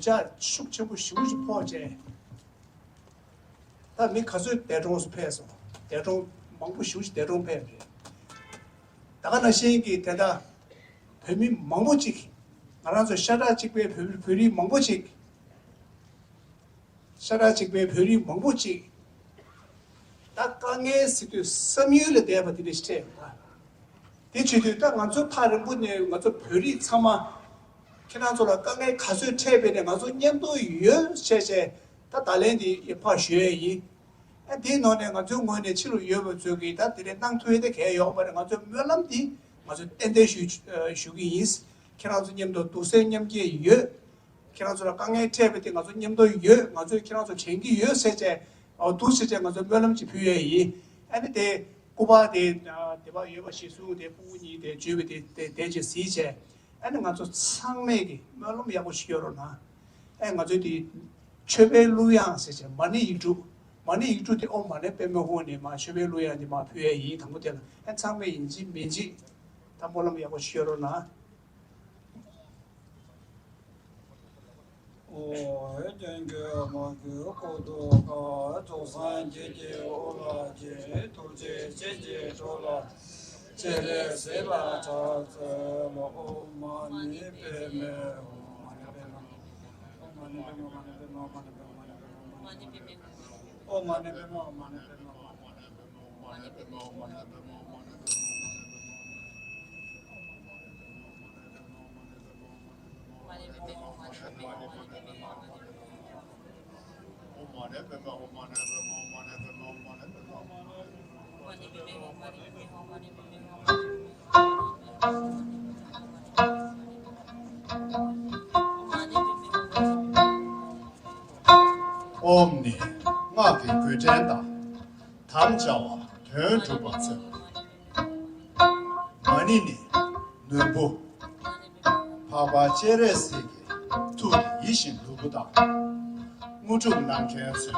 주자 숙제부 쉬우지 포제 다 미카수 대중스 패서 대중 망부 쉬우지 대중 패 다가나 시기 대다 범위 망부지 알아서 샤라 직배 별이 망부지 샤라 직배 별이 망부지 딱강에 스그 섬유를 대버들이 시대 대체도 딱 먼저 다른 분이 먼저 별이 참아 키나조라 강에 가수 체배에 가서 년도 유세세 다 달랜디 예파쉐이 에디노네 가서 뭐네 치료 여부 저기 다 들에 땅투에데 개요 말은 가서 몇람디 가서 텐데슈 슈기스 키나조 년도 도세년기 유 키나조라 강에 체배에 가서 년도 유 가서 키나조 전기 유세제 도시제 가서 몇람지 표현이 에데 고바데 대바 여바 시수데 부분이 주베데 대제 시제 아니 가서 상매기 말로 야고 시여로나 가서디 최벨루양세제 많이 이주데 엄마네 빼면호니 마 최벨루양디 마 표현이 담고되는 상매인지 민지 담볼로 야고 시여로나 해전교 뭐그 고도가 조산 제제 오라제 도제 제제 돌아 제레 세바 자서 뭐 오마니 베메 옴니 마피 괴젠다 담자와 대두바스 마니니 누부 파바체레스기 투디 이신 누부다 무중 난케스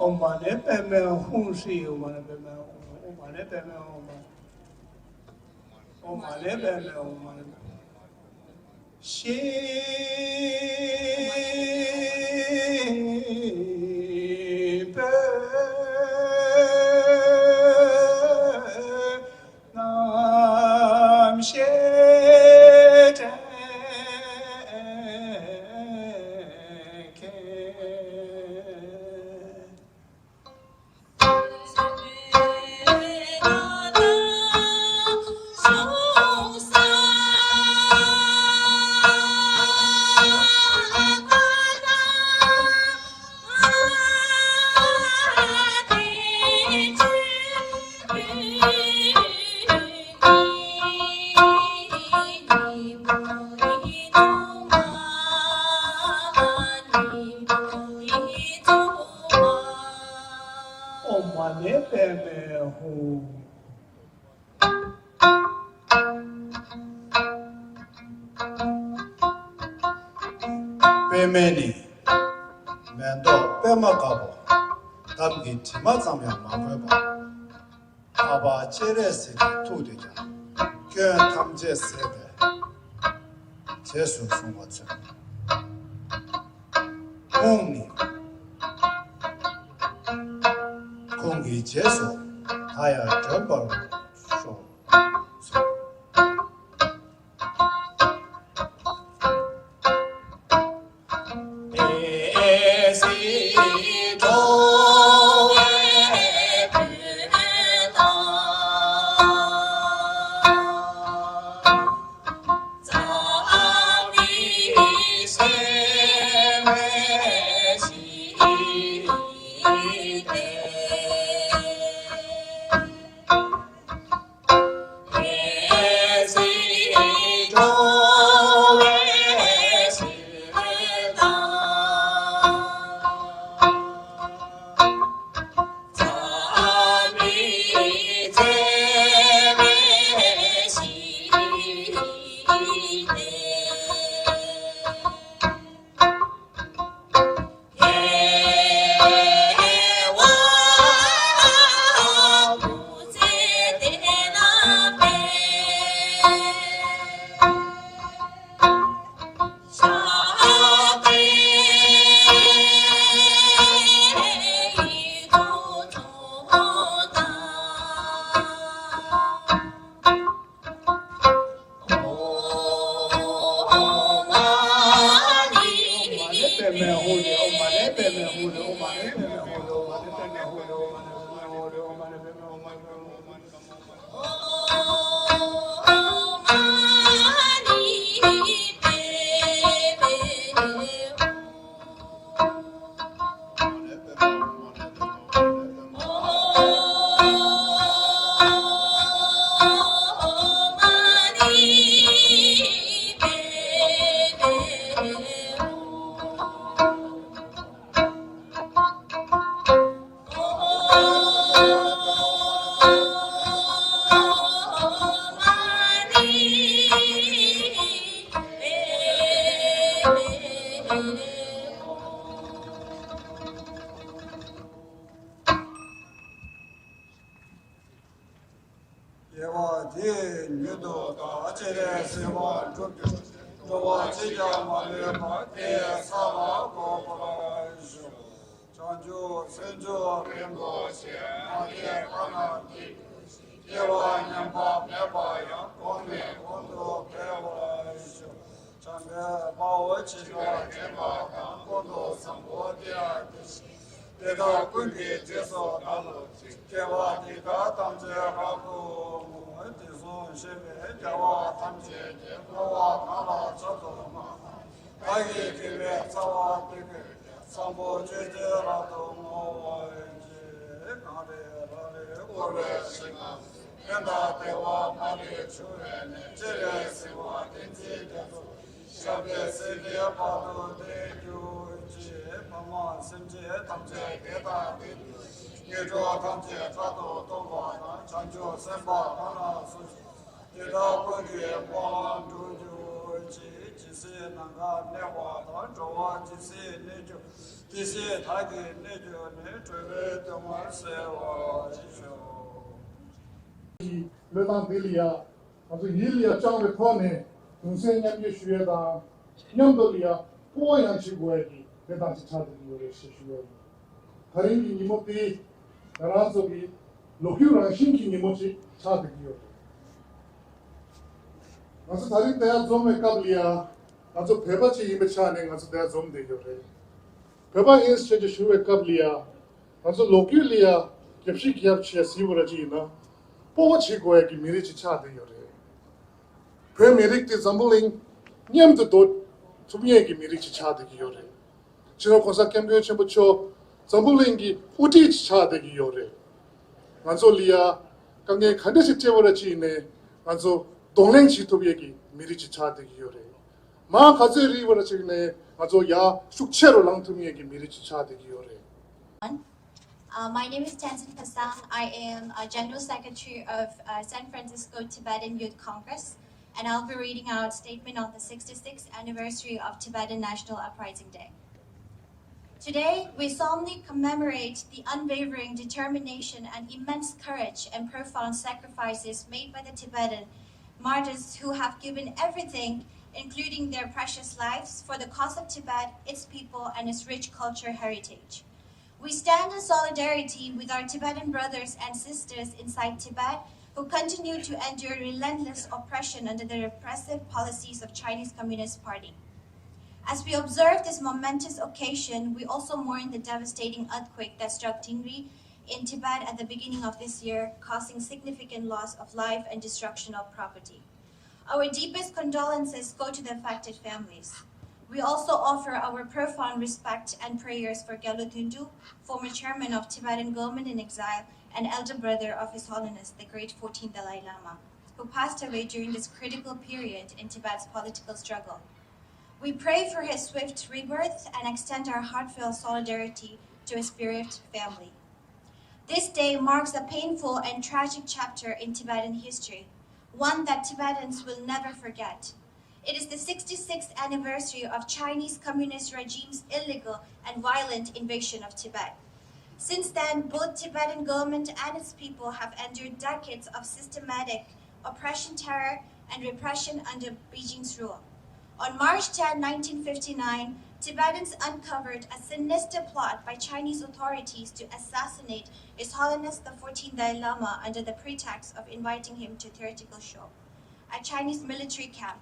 엄마네 빼면 홍수이 엄마네 빼면 Pemeni, Mendo, Pemacabo, Tamgi Timazamia Mapeba, Aba Cheresi, Tudia, Kön Tamje Sebe, Jesu Sumatsu, Kungni, Kungi Jesu, Haya Jumbo, Show. Le temps qu'il y a also Yilia Chang the Pony, Dunsenian Yeshueda, Yamdolia, Poyan Chiguegi, the Dantitati Yeshueda. Haringi Nimoti, Narazogi, Lokura Shinki Nimochi, Chadi Yoda. Also Tarik there Zome Kablia, also Pebachi Ibechaning, also there Zom de Yore. Peba is Cheshua Kablia, also Lokulia, Kepshik Yapchia Siburajina, Powachi Goegi Mirichi Chadi Yore. Premieric the Zambuling, Niam the Dot, Tumiegi Mirichi Chadi Yore. Chino Kosa Cambio Chambucho, Zambulingi, Utich Chadi Yore. Manzo Lia, Kange Kandesi Tevorachine, Manzo Doneng Chitobiegi, Mirichi Chadi Yore. Ma Kazeri Vorachine, Manzo Ya, Sukchero Langtumiegi, Mirichi Chadi Yore. My name is Tenzin Pasang. I am a General Secretary of San Francisco Tibetan Youth Congress, and I'll be reading out a statement on the 66th anniversary of Tibetan National Uprising Day. Today, we solemnly commemorate the unwavering determination and immense courage and profound sacrifices made by the Tibetan martyrs who have given everything, including their precious lives, for the cause of Tibet, its people, and its rich cultural heritage. We stand in solidarity with our Tibetan brothers and sisters inside Tibet who continue to endure relentless oppression under the repressive policies of Chinese Communist Party. As we observe this momentous occasion, we also mourn the devastating earthquake that struck Tingri in Tibet at the beginning of this year, causing significant loss of life and destruction of property. Our deepest condolences go to the affected families. We also offer our profound respect and prayers for Gyalo Tundu, former chairman of Tibetan government in exile and elder brother of His Holiness the Great 14th Dalai Lama, who passed away during this critical period in Tibet's political struggle. We pray for his swift rebirth and extend our heartfelt solidarity to his bereaved family. This day marks a painful and tragic chapter in Tibetan history, one that Tibetans will never forget. It is the 66th anniversary of Chinese Communist regime's illegal and violent invasion of Tibet. Since then, both Tibetan government and its people have endured decades of systematic oppression, terror, and repression under Beijing's rule. On March 10, 1959, Tibetans uncovered a sinister plot by Chinese authorities to assassinate His Holiness the 14th Dalai Lama under the pretext of inviting him to theatrical show, a Chinese military camp.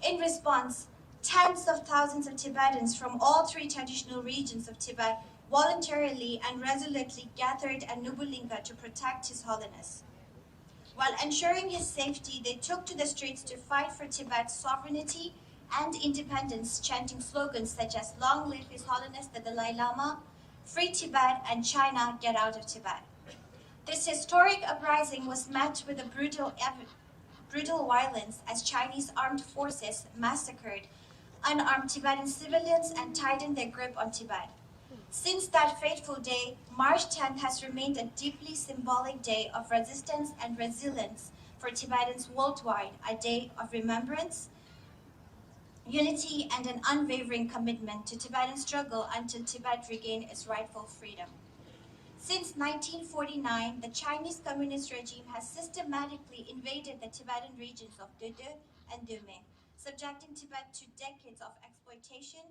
In response, tens of thousands of Tibetans from all three traditional regions of Tibet voluntarily and resolutely gathered at Nubulinga to protect His Holiness. While ensuring his safety, they took to the streets to fight for Tibet's sovereignty and independence, chanting slogans such as "Long live His Holiness the Dalai Lama," "Free Tibet," and "China, get out of Tibet." This historic uprising was met with a brutal violence as Chinese armed forces massacred unarmed Tibetan civilians and tightened their grip on Tibet. Since that fateful day, March 10th has remained a deeply symbolic day of resistance and resilience for Tibetans worldwide, a day of remembrance, unity, and an unwavering commitment to Tibetan struggle until Tibet regained its rightful freedom. Since 1949, the Chinese Communist regime has systematically invaded the Tibetan regions of Dede and Dume, subjecting Tibet to decades of exploitation,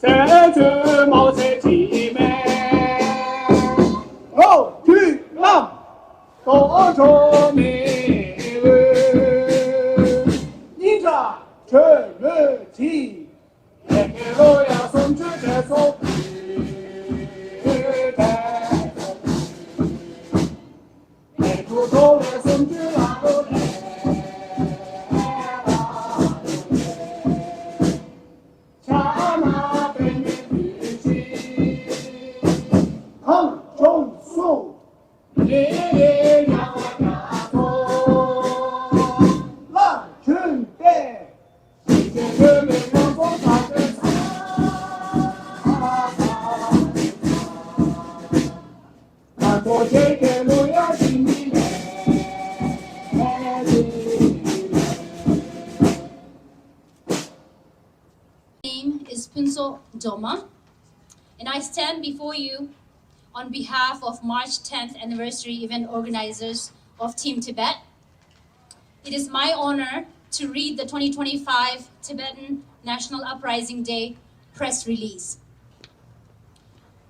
三只毛在地面，哦，巨浪多着美味，你这春日记，也给我要送去这首歌。不走的送去哪个来？恰那北面雨季，横中树，烈烈呀呀风，浪群北，一见人们阳光洒的洒，看过这个路要心里来。name is Punso Doma, and I stand before you on behalf of March 10th anniversary event organizers of Team Tibet. It is my honor to read the 2025 Tibetan National Uprising Day press release.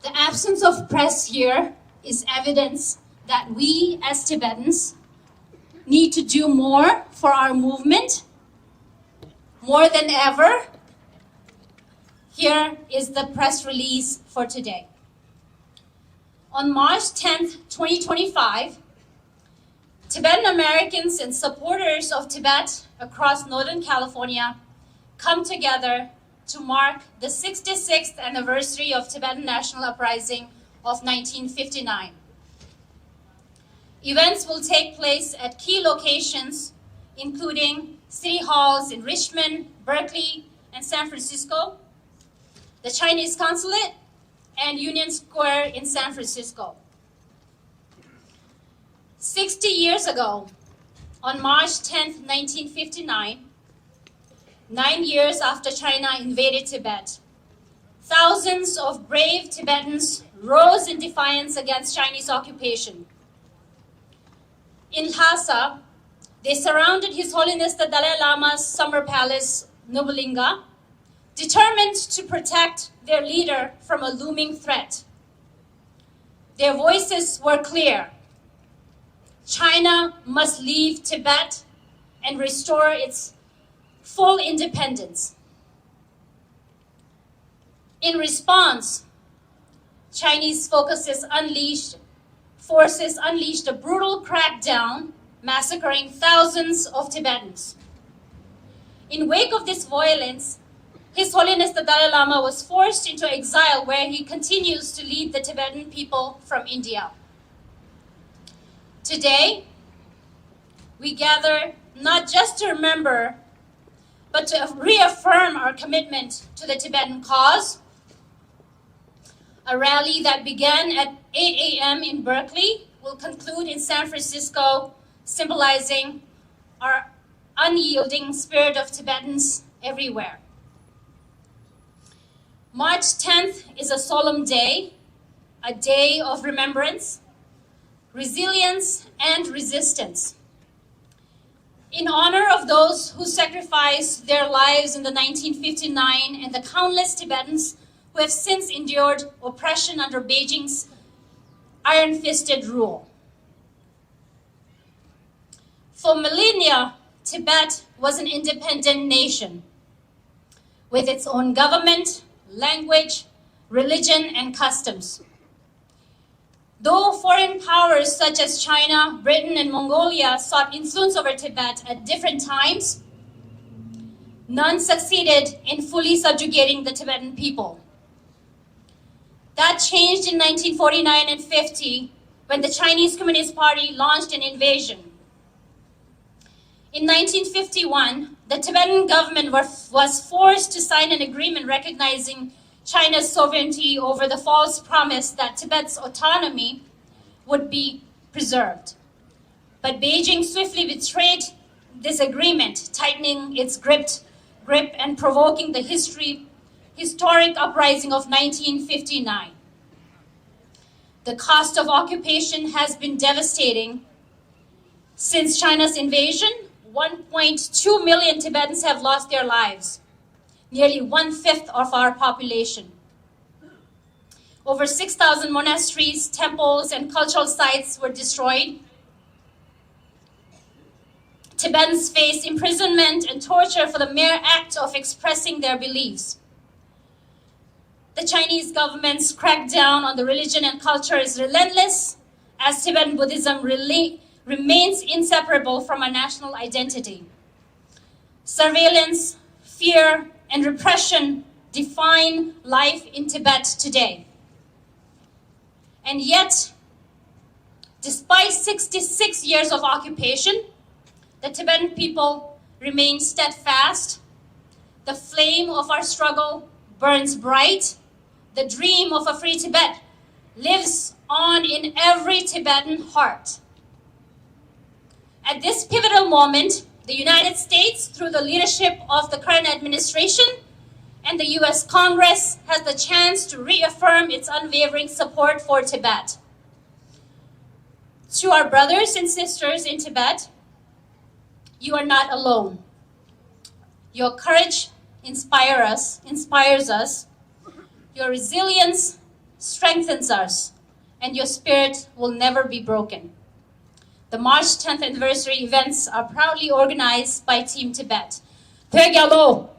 The absence of press here is evidence that we as Tibetans need to do more for our movement, more than ever. Here is the press release for today. On March 10th, 2025, Tibetan Americans and supporters of Tibet across Northern California come together to mark the 66th anniversary of Tibetan National Uprising of 1959. Events will take place at key locations, including city halls in Richmond, Berkeley, and San Francisco, the Chinese Consulate, and Union Square in San Francisco. 60 years ago, on March 10, 1959, 9 years after China invaded Tibet, thousands of brave Tibetans rose in defiance against Chinese occupation. In Lhasa, they surrounded His Holiness the Dalai Lama's summer palace, Nobulinga, determined to protect their leader from a looming threat. Their voices were clear. China must leave Tibet and restore its full independence. In response, Chinese forces unleashed a brutal crackdown, massacring thousands of Tibetans. In wake of this violence, His Holiness the Dalai Lama was forced into exile, where he continues to lead the Tibetan people from India. Today, we gather not just to remember, but to reaffirm our commitment to the Tibetan cause. A rally that began at 8 a.m. in Berkeley will conclude in San Francisco, symbolizing our unyielding spirit of Tibetans everywhere. March 10th is a solemn day, a day of remembrance, resilience, and resistance. In honor of those who sacrificed their lives in the 1959 and the countless Tibetans who have since endured oppression under Beijing's iron-fisted rule. For millennia, Tibet was an independent nation with its own government, language, religion, and customs. Though foreign powers such as China, Britain, and Mongolia sought influence over Tibet at different times, none succeeded in fully subjugating the Tibetan people. That changed in 1949 and 50 when the Chinese Communist Party launched an invasion. In 1951, the Tibetan government was forced to sign an agreement recognizing China's sovereignty over the false promise that Tibet's autonomy would be preserved. But Beijing swiftly betrayed this agreement, tightening its grip and provoking the historic uprising of 1959. The cost of occupation has been devastating. Since China's invasion, 1.2 million Tibetans have lost their lives. nearly 1/5 of our population. Over 6,000 monasteries, temples, and cultural sites were destroyed. Tibetans faced imprisonment and torture for the mere act of expressing their beliefs. The Chinese government's crackdown on the religion and culture is relentless, as Tibetan Buddhism remains inseparable from our national identity. Surveillance, fear, and repression define life in Tibet today. And yet, despite 66 years of occupation, the Tibetan people remain steadfast. The flame of our struggle burns bright. The dream of a free Tibet lives on in every Tibetan heart. At this pivotal moment, the United States, through the leadership of the current administration and the US Congress, has the chance to reaffirm its unwavering support for Tibet. To our brothers and sisters in Tibet, you are not alone. Your courage inspires us. Your resilience strengthens us, and your spirit will never be broken. The March 10th anniversary events are proudly organized by Team Tibet. Pegyalo!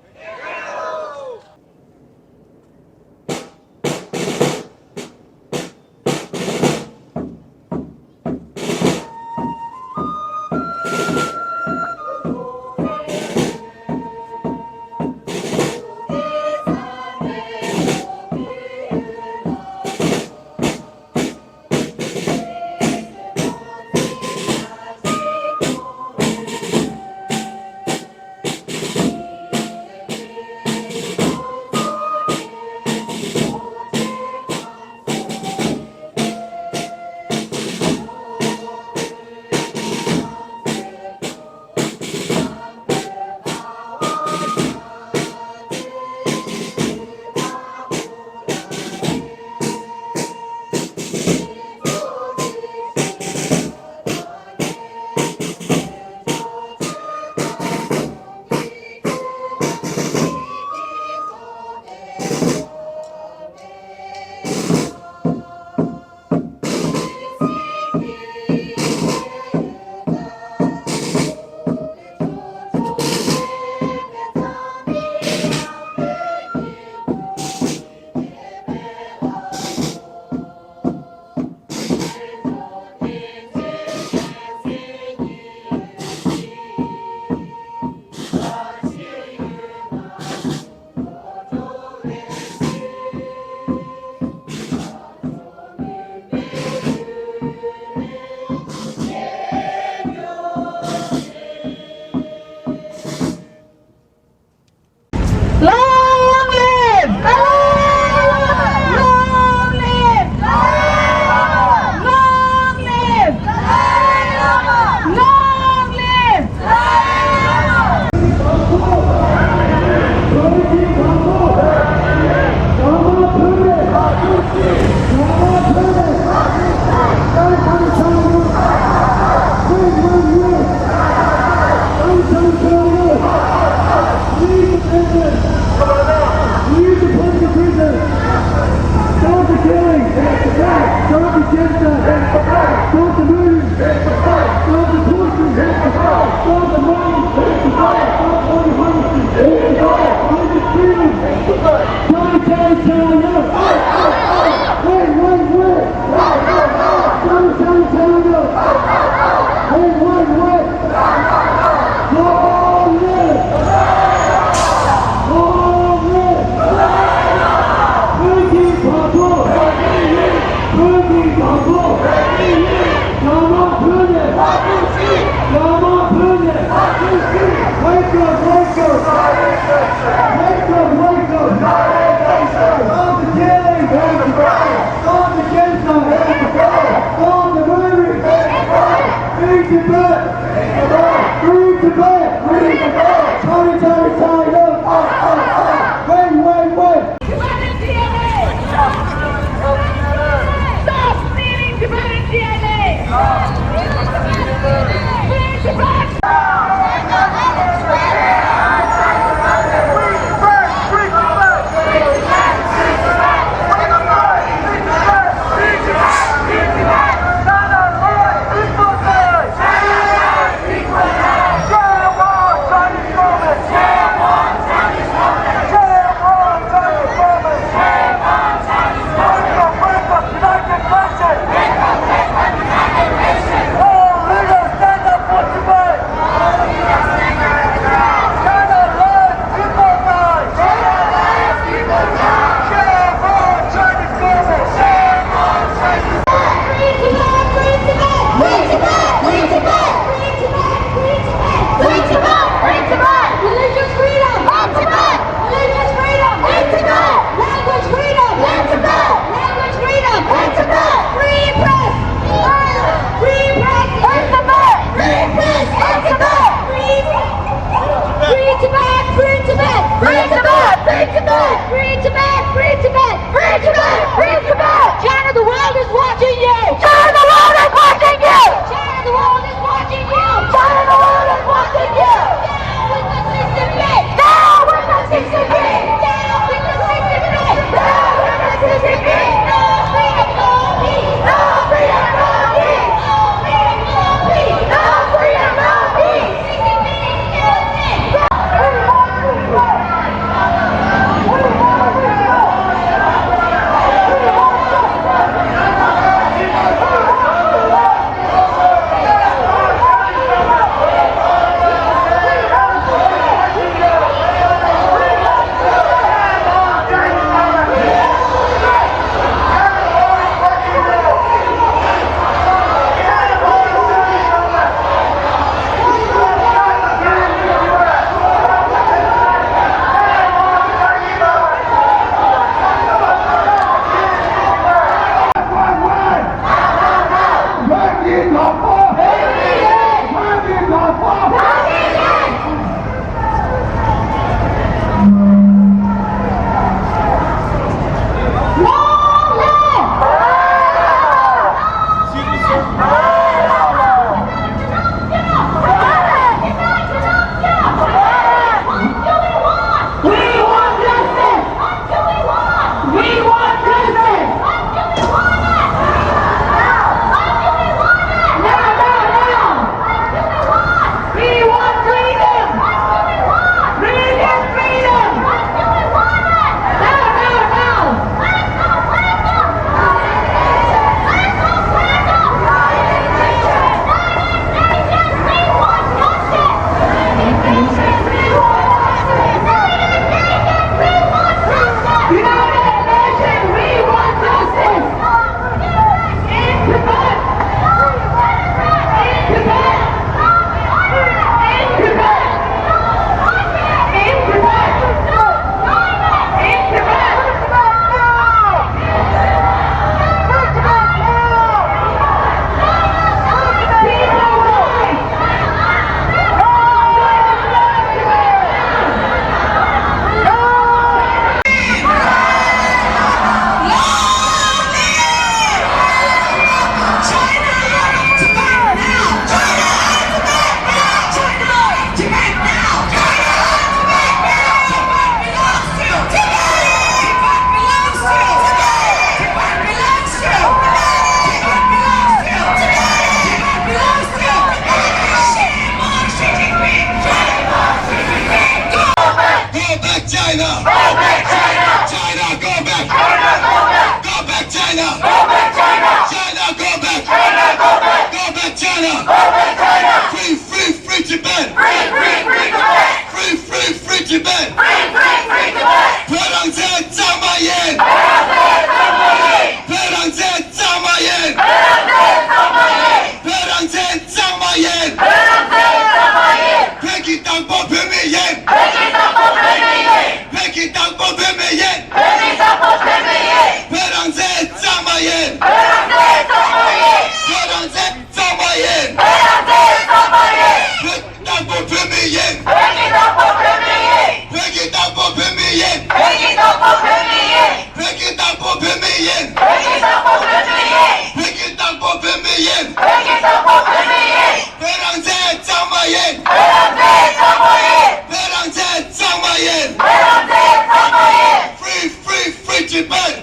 Tibet!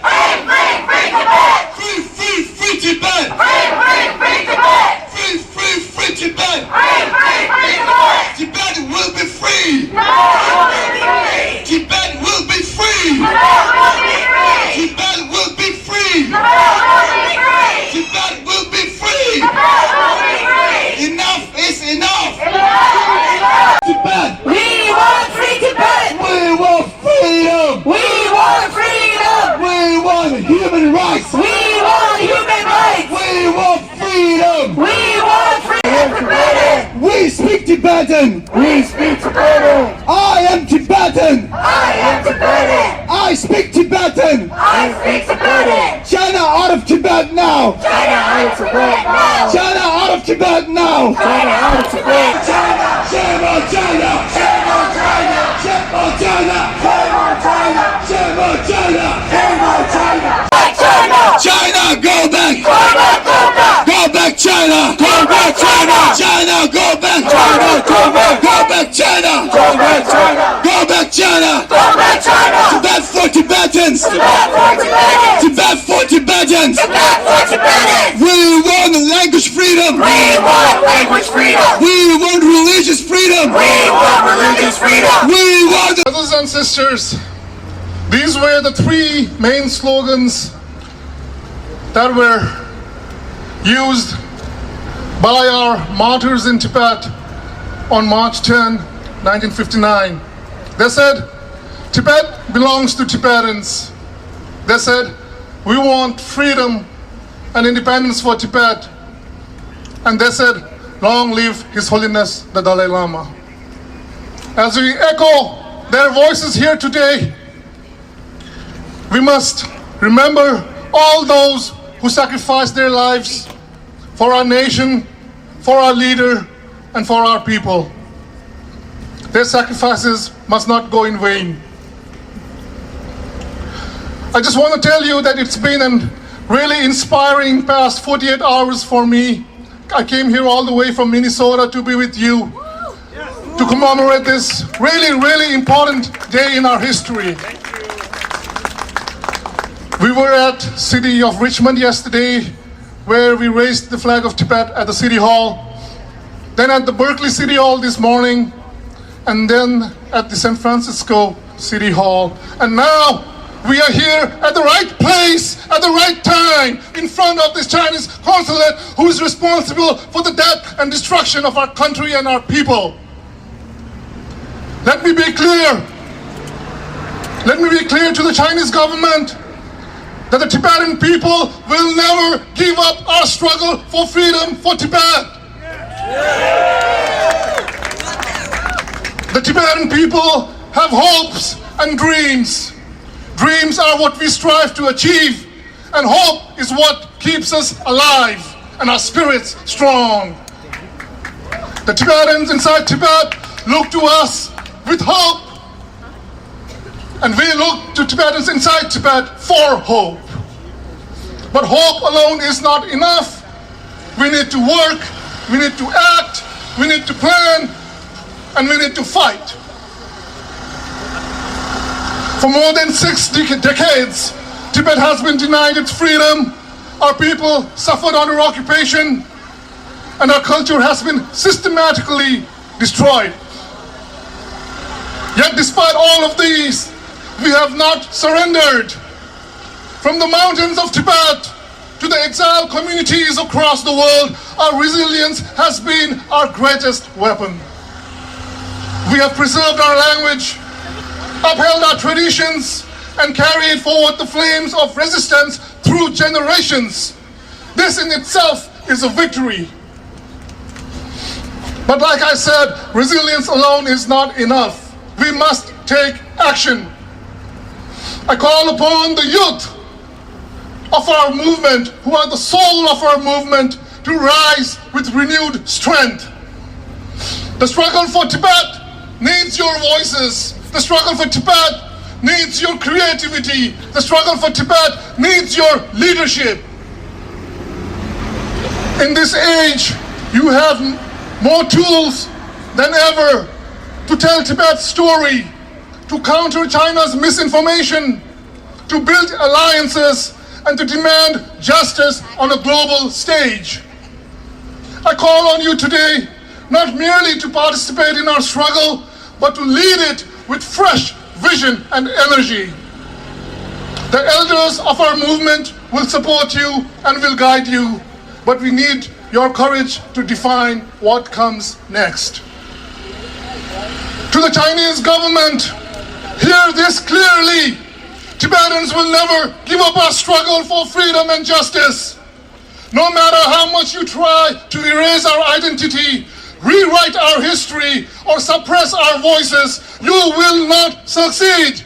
Free, free, free Tibet! Free, free, free Tibet! Tibet will be free! Tibet will be free! Tibet will be free! Tibet will be free! Enough is enough! Tibet! We want free Tibet! We want freedom! We want freedom! We want human rights! We want human rights! We want freedom! We want freedom Tibetan! We speak Tibetan! We speak Tibetan! I am Tibetan! I am Tibetan! I speak Tibetan! I speak Tibetan! China out of Tibet now! China out of Tibet now! China out of Tibet now! China out of Tibet! China! Shame on China! Shame on China! Shame on China! Shame on China! Shame on China! Shame on China! Back China! China, go back! Go back! Go back! Go back, China! Go back China! China, go back! China, go back! Go back, China! Go back China! Go back, China! Go back China! Tibet for Tibetans! Tibet for Tibetans! Tibet for Tibetans! Tibet for Tibetans! We want language freedom! We want language freedom! We want religious freedom! We want religious freedom! We want Brothers and sisters, these were the three main slogans that were used by our martyrs in Tibet on March 10, 1959. They said, Tibet belongs to Tibetans. They said, we want freedom and independence for Tibet. And they said, long live His Holiness the Dalai Lama. As we echo their voices here today, we must remember all those who sacrificed their lives for our nation, for our leader, and for our people. Their sacrifices must not go in vain. I just want to tell you that it's been a really inspiring past 48 hours for me. I came here all the way from Minnesota to be with you to commemorate this really, really important day in our history. We were at City of Richmond yesterday, where we raised the flag of Tibet at the City Hall, then at the Berkeley City Hall this morning, and then at the San Francisco City Hall. And now we are here at the right place, at the right time, in front of this Chinese consulate who is responsible for the death and destruction of our country and our people. Let me be clear. Let me be clear to the Chinese government that the Tibetan people will never give up our struggle for freedom for Tibet. The Tibetan people have hopes and dreams. Dreams are what we strive to achieve, and hope is what keeps us alive and our spirits strong. The Tibetans inside Tibet look to us with hope, and we look to Tibetans inside Tibet for hope. But hope alone is not enough. We need to work, we need to act, we need to plan, and we need to fight. For more than 6 decades, Tibet has been denied its freedom. Our people suffered under occupation, and our culture has been systematically destroyed. Yet despite all of these, we have not surrendered. From the mountains of Tibet to the exiled communities across the world, our resilience has been our greatest weapon. We have preserved our language, upheld our traditions, and carried forward the flames of resistance through generations. This in itself is a victory. But like I said, resilience alone is not enough. We must take action. I call upon the youth of our movement, who are the soul of our movement, to rise with renewed strength. The struggle for Tibet needs your voices. The struggle for Tibet needs your creativity. The struggle for Tibet needs your leadership. In this age, you have more tools than ever to tell Tibet's story, to counter China's misinformation, to build alliances, and to demand justice on a global stage. I call on you today not merely to participate in our struggle, but to lead it with fresh vision and energy. The elders of our movement will support you and will guide you, but we need your courage to define what comes next. To the Chinese government, hear this clearly. Tibetans will never give up our struggle for freedom and justice. No matter how much you try to erase our identity, rewrite our history, or suppress our voices, you will not succeed.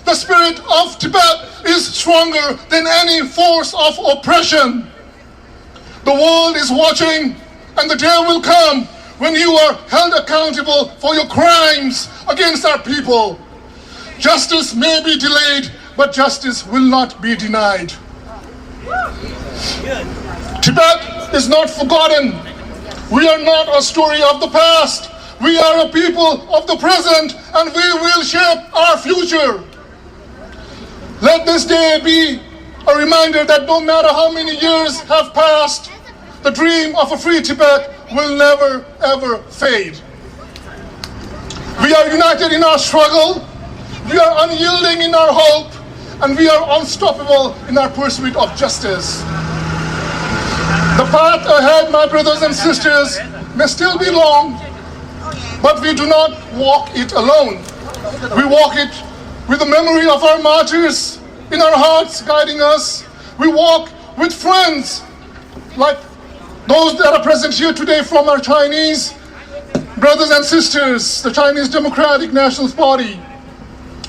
The spirit of Tibet is stronger than any force of oppression. The world is watching, and the day will come when you are held accountable for your crimes against our people. Justice may be delayed, but justice will not be denied. Tibet is not forgotten. We are not a story of the past. We are a people of the present, and we will shape our future. Let this day be a reminder that no matter how many years have passed, the dream of a free Tibet will never, ever fade. We are united in our struggle, we are unyielding in our hope, and we are unstoppable in our pursuit of justice. The path ahead, my brothers and sisters, may still be long, but we do not walk it alone. We walk it with the memory of our martyrs in our hearts guiding us. We walk with friends like those that are present here today from our Chinese brothers and sisters, the Chinese Democratic Nationalist Party,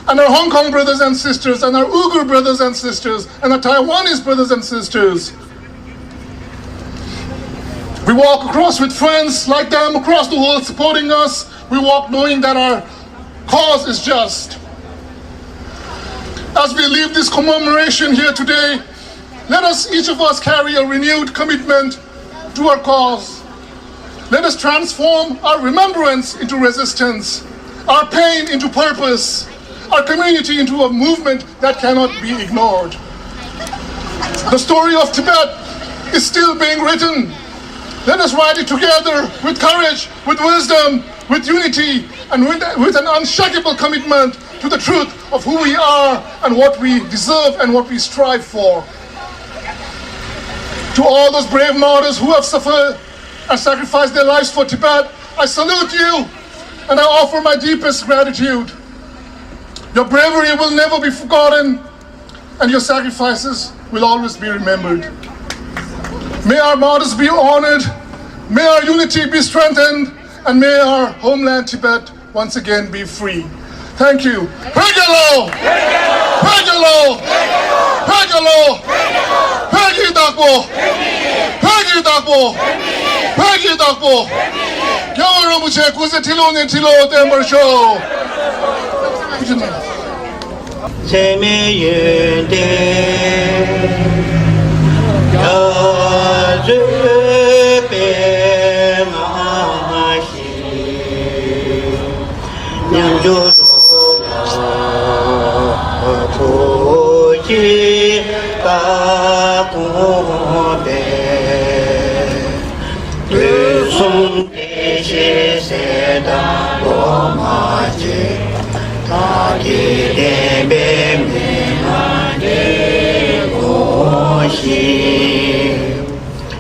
and our Hong Kong brothers and sisters, and our Uyghur brothers and sisters, and our Taiwanese brothers and sisters. We walk across with friends like them across the world supporting us. We walk knowing that our cause is just. As we leave this commemoration here today, let us, each of us, carry a renewed commitment to our cause. Let us transform our remembrance into resistance, our pain into purpose, our community into a movement that cannot be ignored. The story of Tibet is still being written. Let us write it together with courage, with wisdom, with unity, and with an unshakable commitment to the truth of who we are and what we deserve and what we strive for. To all those brave martyrs who have suffered and sacrificed their lives for Tibet, I salute you and I offer my deepest gratitude. Your bravery will never be forgotten and your sacrifices will always be remembered. May our martyrs be honored, may our unity be strengthened, and may our homeland Tibet once again be free. Thank you. Pegalo! Pegalo! Pegalo! Peggy Dakbo! Peggy Dakbo! Peggy Dakbo! Gyawaromuche kuze tilo ne tilo temper show.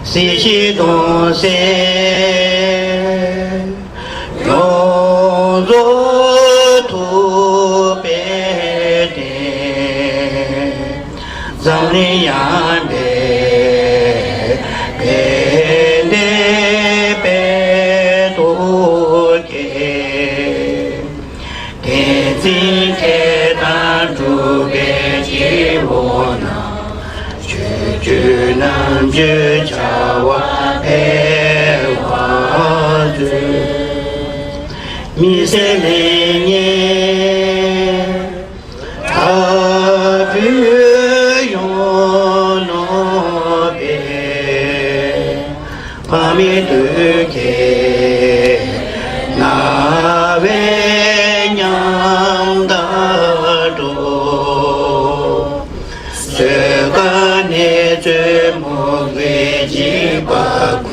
Si si don se yo zo tu pe de zang ni yan be be de be do ke de zin ke dan tu be ji wo na ju nam ju cha wa pe wa ju mi se le nye a bu yo no be pa mi de ke na ve nyam da do 제 목에 집하고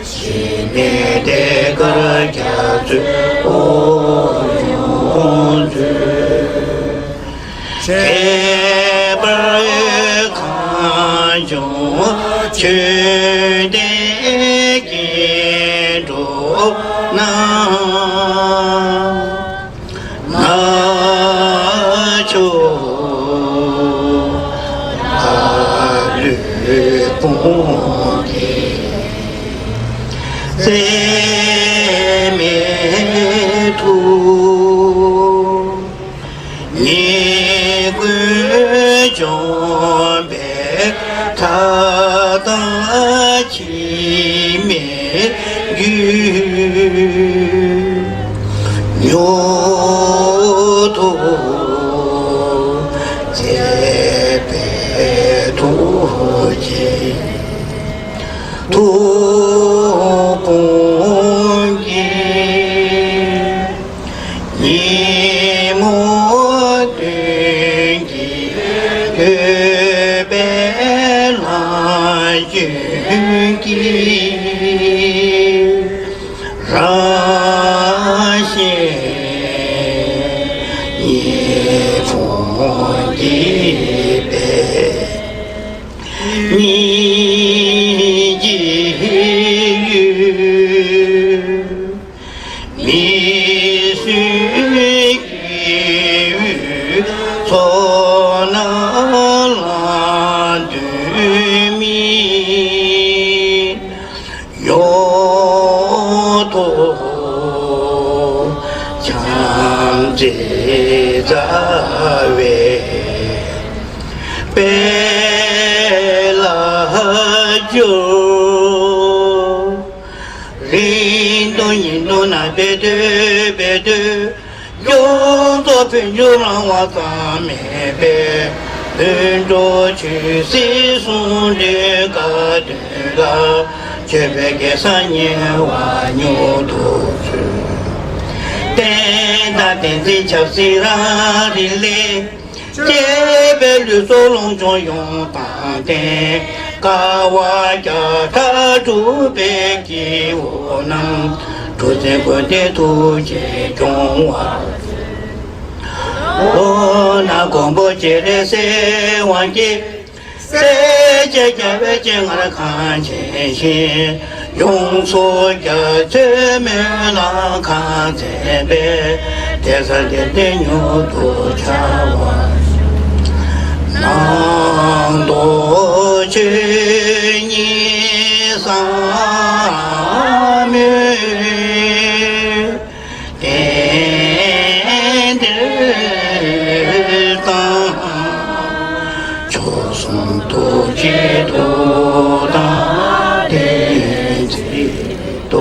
신의 대가를 갸주 오용주 제발 가정 최대기로 나죠 나를 보기 세메도 니그 좀배 타다 지메규 묘도 제배도지 도봉기 이모등기 그배라유기 라시 이봉기배 미지유 미수기유 소나라두미 요도 참제자외 벨라죠 린도 인도나 베드 베드 용도 빈조랑 와사메베 른도 주시 손대가 되가 제백의 산예와 요도주 대다 된지 잡시라릴레 제벨류 솔롱조용 당대 가와야 다주백기 원능 조제권대 도제 종화 오나 공보제레 세왕기 세제자외쟁을 간제시 용소야 제면나 간제배 대살대대뇨도 차와 낭도 진이 사며 대들당 조선도 지도다 대지도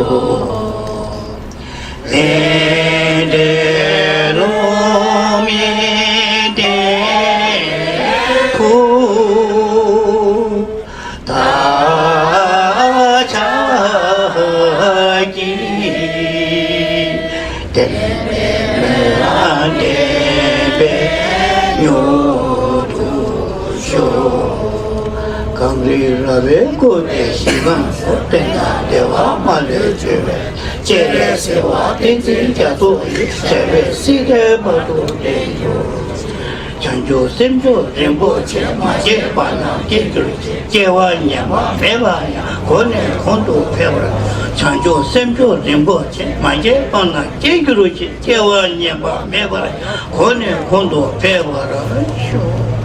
강리라베 고대 시간 어때나 대화 말해주래 제레세와 땡땡자도 제레 시대마도 되요 전조 셈조 렘보체 마제 바나 게그르제 제와냐마 메바냐 고네 콘도 페브라 전조 셈조 렘보체 마제 바나 게그르제 제와냐마 메바냐 고네 콘도 페브라 쇼